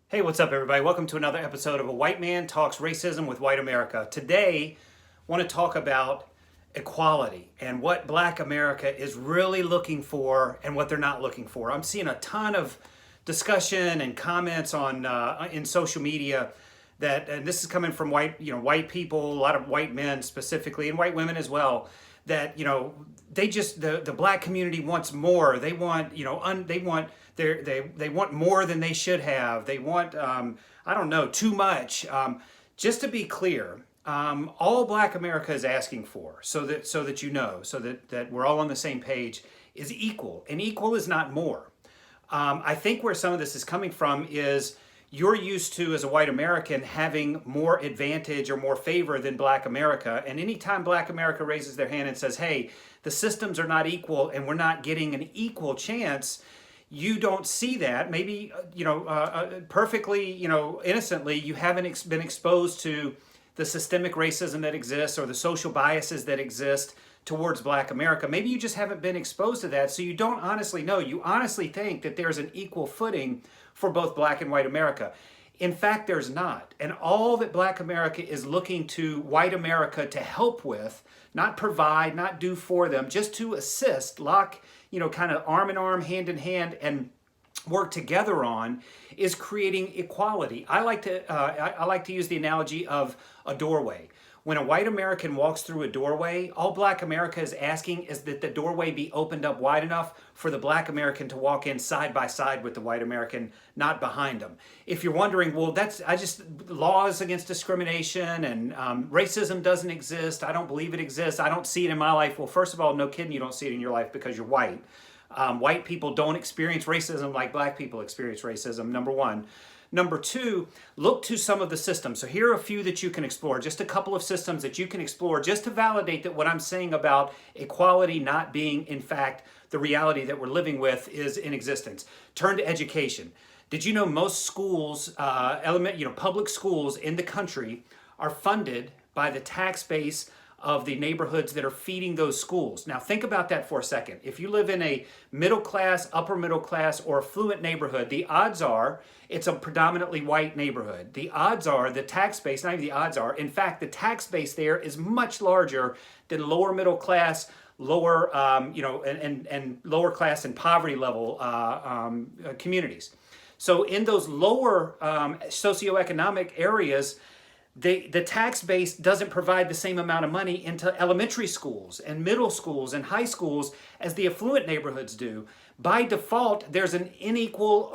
Hey, what's up, everybody? Welcome to another episode of A White Man Talks Racism with White America. Today, I want to talk about equality and what Black America is really looking for and what they're not looking for. I'm seeing a ton of discussion and comments on in social media that, and this is coming from white people, a lot of white men specifically, and white women as well. That they just the Black community wants more. They want they want they want more than they should have. They want I don't know, too much. Just to be clear, all Black America is asking for, so that that we're all on the same page, is equal, and equal is not more. I think where some of this is coming from is you're used to, as a white American, having more advantage or more favor than Black America. And anytime Black America raises their hand and says, hey, the systems are not equal and we're not getting an equal chance, you don't see that. Maybe, perfectly, innocently, you haven't been exposed to the systemic racism that exists or the social biases that exist towards Black America. Maybe you just haven't been exposed to that, so you don't honestly know. You honestly think that there's an equal footing for both Black and white America. In fact, there's not. And all that Black America is looking to white America to help with, not provide, not do for them, just to assist, lock, kind of arm in arm, hand in hand, and work together on, is creating equality. I like to use the analogy of a doorway. When a white American walks through a doorway, all Black America is asking is that the doorway be opened up wide enough for the Black American to walk in side by side with the white American, not behind them. If you're wondering, well, laws against discrimination and racism doesn't exist. I don't believe it exists. I don't see it in my life. Well, first of all, no kidding, you don't see it in your life because you're white. White people don't experience racism like Black people experience racism, number one. Number two, look to some of the systems. So here are a few that you can explore, just a couple of systems that you can explore just to validate that what I'm saying about equality not being, in fact, the reality that we're living with is in existence. Turn to education. Did you know most schools, public schools in the country are funded by the tax base of the neighborhoods that are feeding those schools? Now think about that for a second. If you live in a middle class, upper middle class, or affluent neighborhood, the odds are it's a predominantly white neighborhood. The odds are the tax base, not even the odds are, in fact, the tax base there is much larger than lower middle class, lower, and lower class and poverty level communities. So in those lower socioeconomic areas, the tax base doesn't provide the same amount of money into elementary schools and middle schools and high schools as the affluent neighborhoods do. By default, there's an unequal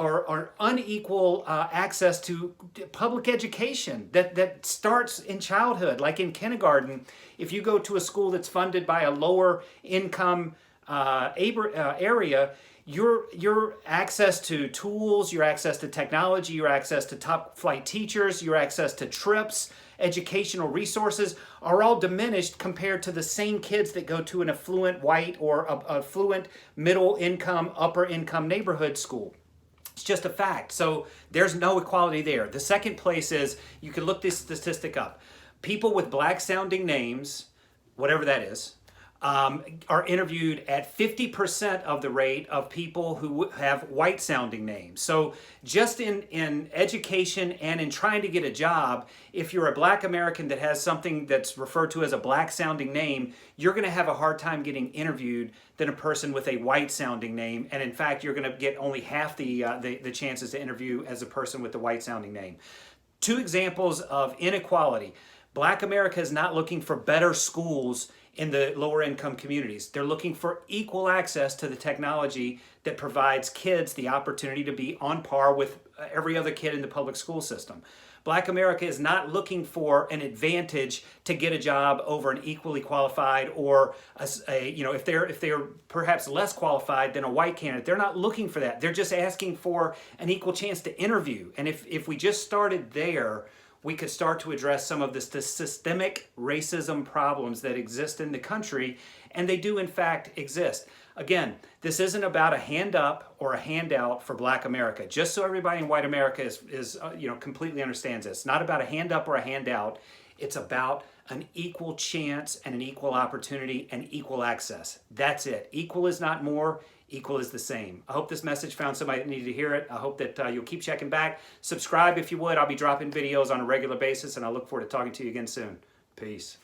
access to public education that starts in childhood, like in kindergarten. If you go to a school that's funded by a lower income area, your access to tools, your access to technology, your access to top flight teachers, your access to trips, educational resources are all diminished compared to the same kids that go to an affluent white or affluent middle income, upper income neighborhood school. It's just a fact. So there's no equality there. The second place is, you can look this statistic up. People with Black sounding names, whatever that is, are interviewed at 50% of the rate of people who have white sounding names. So just in education and in trying to get a job, if you're a Black American that has something that's referred to as a Black sounding name, you're going to have a hard time getting interviewed than a person with a white sounding name. And in fact, you're going to get only half the chances to interview as a person with the white sounding name. Two examples of inequality. Black America is not looking for better schools in the lower income communities. They're looking for equal access to the technology that provides kids the opportunity to be on par with every other kid in the public school system. Black America is not looking for an advantage to get a job over an equally qualified or if they're perhaps less qualified than a white candidate. They're not looking for that. They're just asking for an equal chance to interview. And if we just started there, we could start to address some of the systemic racism problems that exist in the country, and they do in fact exist. Again, this isn't about a hand up or a handout for Black America. Just so everybody in white America is completely understands this. It's not about a hand up or a handout. It's about an equal chance and an equal opportunity and equal access. That's it. Equal is not more. equal is the same. I hope this message found somebody that needed to hear it. I hope that you'll keep checking back. Subscribe if you would. I'll be dropping videos on a regular basis, and I look forward to talking to you again soon. Peace.